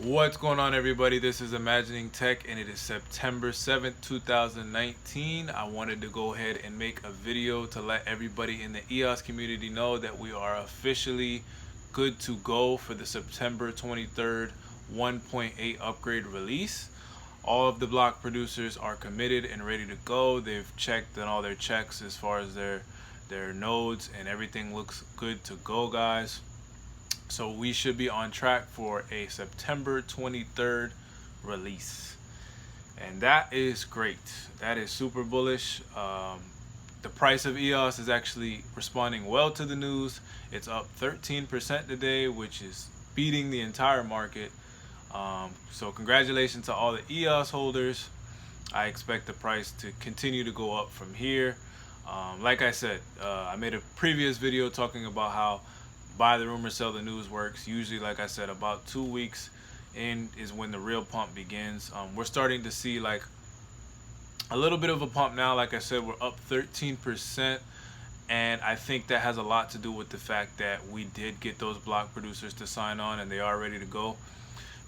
What's going on, everybody? This is Imagining Tech, and it is September 7th, 2019. I wanted to go ahead and make a video to let everybody in the EOS community know that we are officially good to go for the September 23rd 1.8 upgrade release. All of the block producers are committed and ready to go. They've checked on all their checks as far as their nodes, and everything looks good to go, guys. So we should be on track for a September 23rd release. And that is great. That is super bullish. The price of EOS is actually responding well to the news. It's up 13% today, which is beating the entire market. So congratulations to all the EOS holders. I expect the price to continue to go up from here. Like I said, I made a previous video talking about how buy the rumor, sell the news works. Usually, like I said, about 2 weeks in is when the real pump begins. We're starting to see like a little bit of a pump now. Like I said, we're up 13%, and I think that has a lot to do with the fact that we did get those block producers to sign on, and they are ready to go.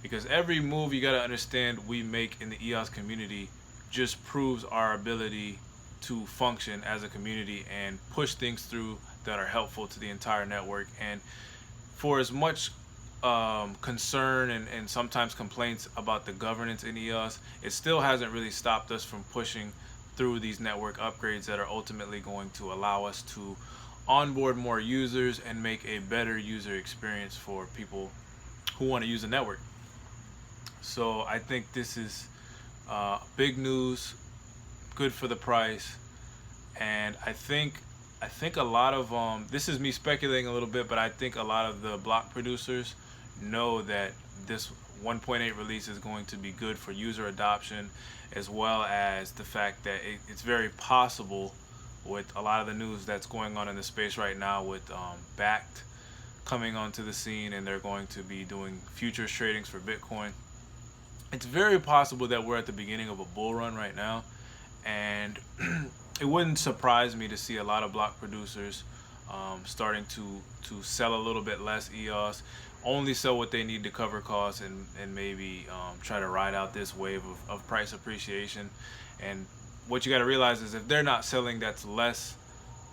Because every move, you got to understand, we make in the EOS community just proves our ability to function as a community and push things through that are helpful to the entire network. And for as much concern and sometimes complaints about the governance in EOS, it still hasn't really stopped us from pushing through these network upgrades that are ultimately going to allow us to onboard more users and make a better user experience for people who want to use the network. So I think this is big news, good for the price, and I think a lot of this is me speculating a little bit, but I think a lot of the block producers know that this 1.8 release is going to be good for user adoption, as well as the fact that it's very possible with a lot of the news that's going on in the space right now with Backed coming onto the scene, and they're going to be doing futures tradings for Bitcoin. It's very possible that we're at the beginning of a bull run right now, and it wouldn't surprise me to see a lot of block producers starting to sell a little bit less EOS, only sell what they need to cover costs, and maybe try to ride out this wave of price appreciation. And what you got to realize is if they're not selling, that's less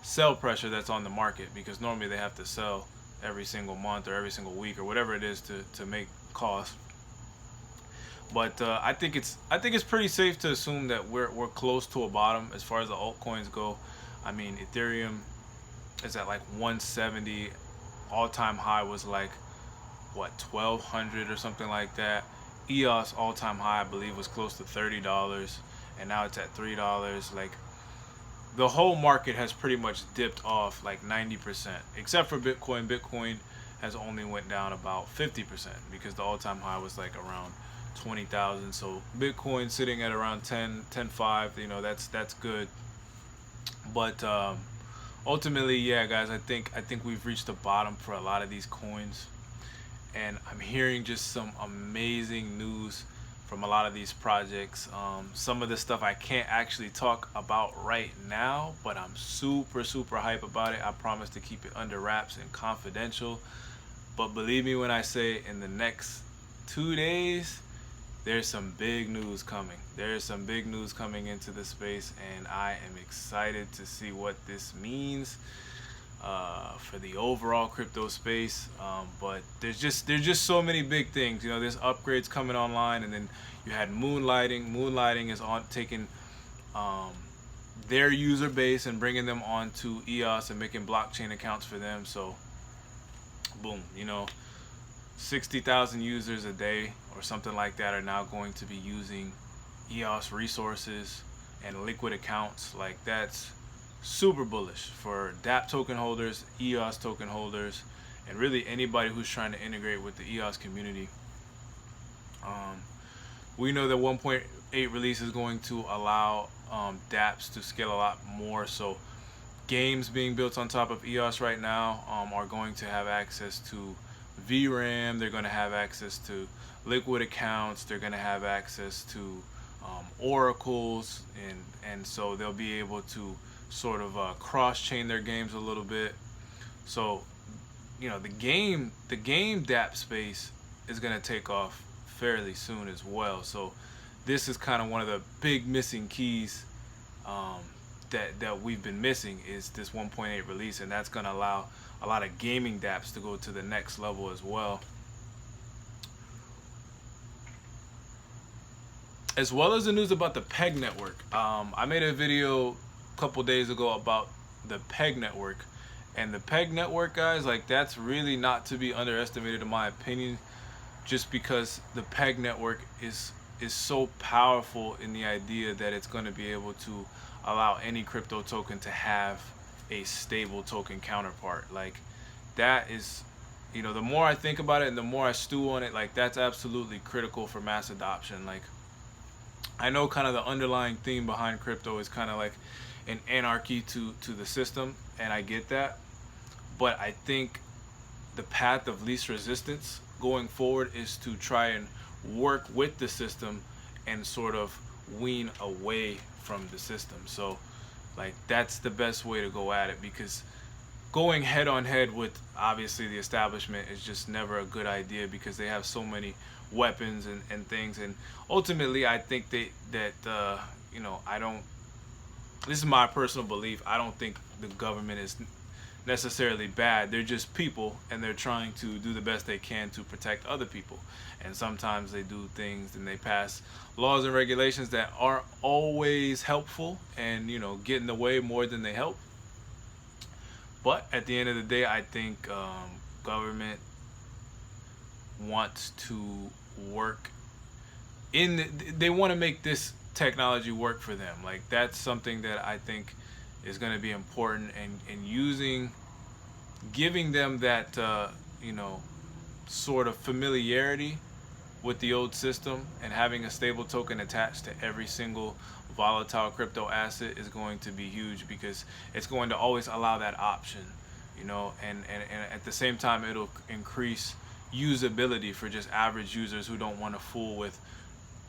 sell pressure that's on the market, because normally they have to sell every single month or every single week or whatever it is to make costs. But I think it's pretty safe to assume that we're close to a bottom as far as the altcoins go. I mean, Ethereum is at like 170. All-time high was like what, 1,200 or something like that. EOS all-time high, I believe, was close to $30, and now it's at $3. Like, the whole market has pretty much dipped off like 90%, except for Bitcoin. Bitcoin has only went down about 50% because the all-time high was like around 20,000. So Bitcoin sitting at around 10.5, you know, that's good. But ultimately, yeah, guys, I think we've reached the bottom for a lot of these coins, and I'm hearing just some amazing news from a lot of these projects. Some of the stuff I can't actually talk about right now, but I'm super hype about it. I promise to keep it under wraps and confidential, but believe me when I say in the next 2 days there's some big news coming. There's some big news coming into the space, and I am excited to see what this means for the overall crypto space. But there's just so many big things. You know, there's upgrades coming online, and then you had Moonlighting. Moonlighting is on taking their user base and bringing them onto EOS and making blockchain accounts for them. So, boom, you know, 60,000 users a day or something like that are now going to be using EOS resources and liquid accounts. Like, that's super bullish for DApp token holders, EOS token holders, and really anybody who's trying to integrate with the EOS community. We know that 1.8 release is going to allow dApps to scale a lot more. So games being built on top of EOS right now are going to have access to VRAM. They're going to have access to liquid accounts. They're going to have access to oracles, and so they'll be able to sort of cross-chain their games a little bit. So, you know, the game DApp space is going to take off fairly soon as well. So this is kind of one of the big missing keys that we've been missing, is this 1.8 release, and that's going to allow a lot of gaming dApps to go to the next level as well. As well as the news about the PEG network. I made a video a couple days ago about the PEG network, and the PEG network, guys, like, that's really not to be underestimated in my opinion, just because the PEG network is so powerful in the idea that it's going to be able to allow any crypto token to have a stable token counterpart. Like, that is, you know, the more I think about it and the more I stew on it, like, that's absolutely critical for mass adoption. Like, I know kind of the underlying theme behind crypto is kind of like an anarchy to the system, and I get that, but I think the path of least resistance going forward is to try and work with the system and sort of wean away from the system. So, like, that's the best way to go at it, because going head on head with obviously the establishment is just never a good idea, because they have so many weapons and things. And ultimately, I think that you know, this is my personal belief, I don't think the government is necessarily bad. They're just people, and they're trying to do the best they can to protect other people. And sometimes they do things and they pass laws and regulations that aren't always helpful, and, you know, get in the way more than they help. But at the end of the day, I think government wants to work they want to make this technology work for them. Like, that's something that I think is going to be important, and giving them that you know, sort of familiarity with the old system, and having a stable token attached to every single volatile crypto asset is going to be huge, because it's going to always allow that option, you know, and at the same time it'll increase usability for just average users who don't want to fool with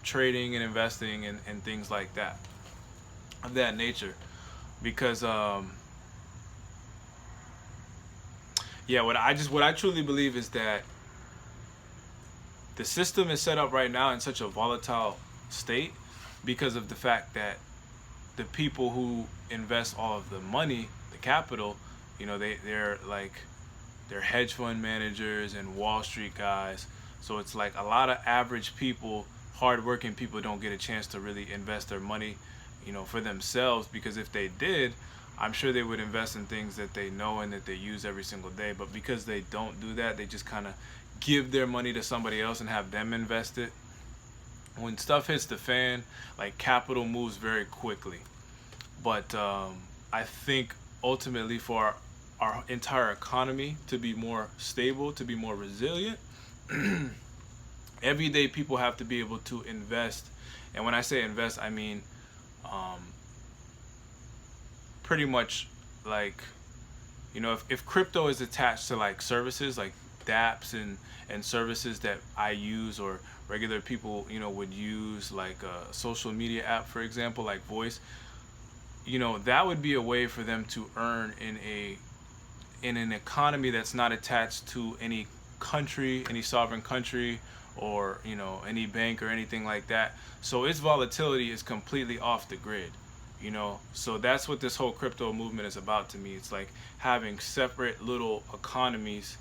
trading and investing and things like that, of that nature. Because yeah, what I truly believe is that the system is set up right now in such a volatile state because of the fact that the people who invest all of the money, the capital, you know, they're hedge fund managers and Wall Street guys. So it's like a lot of average people, hardworking people, don't get a chance to really invest their money, you know, for themselves, because if they did, I'm sure they would invest in things that they know and that they use every single day. But because they don't do that, they just kind of give their money to somebody else and have them invest it. When stuff hits the fan, like, capital moves very quickly. But I think ultimately for our entire economy to be more stable, to be more resilient, everyday people have to be able to invest. And when I say invest, I mean pretty much, like, you know, if crypto is attached to like services like dApps and services that I use, or regular people, you know, would use, like a social media app, for example, like Voice, you know, that would be a way for them to earn in an economy that's not attached to any country, any sovereign country, or, you know, any bank or anything like that. So its volatility is completely off the grid, you know. So that's what this whole crypto movement is about to me. It's like having separate little economies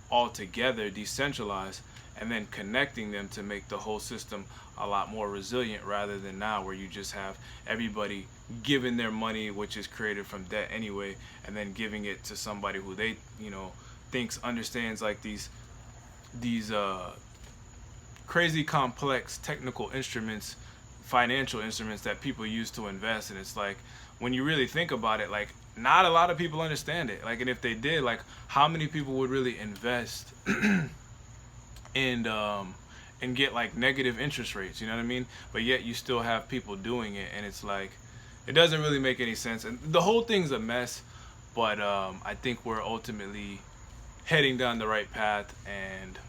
all together, decentralized, and then connecting them to make the whole system a lot more resilient, rather than now where you just have everybody giving their money, which is created from debt anyway, and then giving it to somebody who they, you know, understands like these crazy complex technical instruments, financial instruments that people use to invest. And it's like, when you really think about it, like, not a lot of people understand it. Like, and if they did, like, how many people would really invest and get like negative interest rates, you know what I mean? But yet you still have people doing it, and it's like, it doesn't really make any sense, and the whole thing's a mess. But I think we're ultimately heading down the right path, and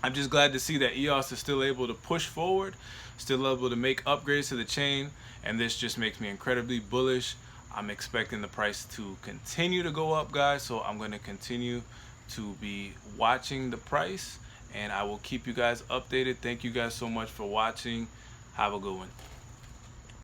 I'm just glad to see that EOS is still able to push forward, still able to make upgrades to the chain, and this just makes me incredibly bullish. I'm expecting the price to continue to go up, guys, so I'm going to continue to be watching the price and I will keep you guys updated. Thank you guys so much for watching. Have a good one.